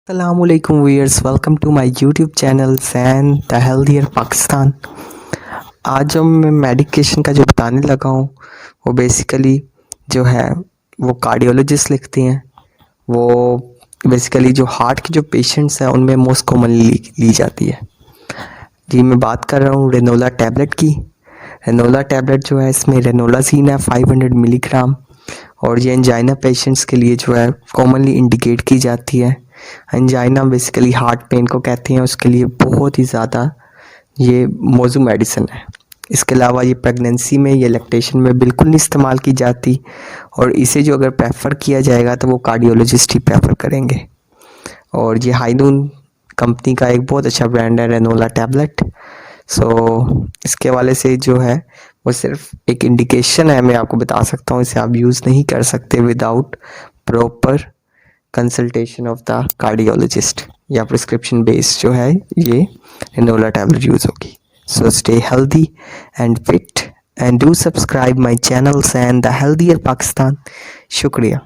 Assalamualaikum viewers, welcome to my YouTube channel Zain the Healthier Pakistan। आज जो मैं medication का जो बताने लगा हूँ वो बेसिकली जो है वो कार्डियोलॉजिस्ट लिखती हैं। वो बेसिकली जो हार्ट के जो पेशेंट्स हैं उनमें मोस्ट कॉमनली ली जाती है। जी मैं बात कर रहा हूँ रेनोला टैबलेट की। रेनोला टैबलेट जो है इसमें रेनोलाजीन है 500 मिलीग्राम और ये एंजाइना पेशेंट्स के लिए जो है कॉमनली इंडिकेट की जाती है। एंजाइना बेसिकली हार्ट पेन को कहते हैं, उसके लिए बहुत ही ज़्यादा ये मौजू मेडिसिन है। इसके अलावा ये प्रेगनेंसी में या लैक्टेशन में बिल्कुल नहीं इस्तेमाल की जाती और इसे जो अगर प्रेफर किया जाएगा तो वो कार्डियोलॉजिस्ट ही प्रेफर करेंगे। और ये हाइनून कंपनी का एक बहुत अच्छा ब्रांड है रेनोला टैबलेट। इसके हवाले से जो है वो सिर्फ एक इंडिकेशन है, मैं आपको बता सकता हूँ। इसे आप यूज़ नहीं कर सकते without proper consultation of the cardiologist या प्रिस्क्रिप्शन बेस्ड जो है ये रेनोला टैबलेट यूज़ होगी। So stay healthy and fit and do subscribe my channel Zain the healthier Pakistan. शुक्रिया।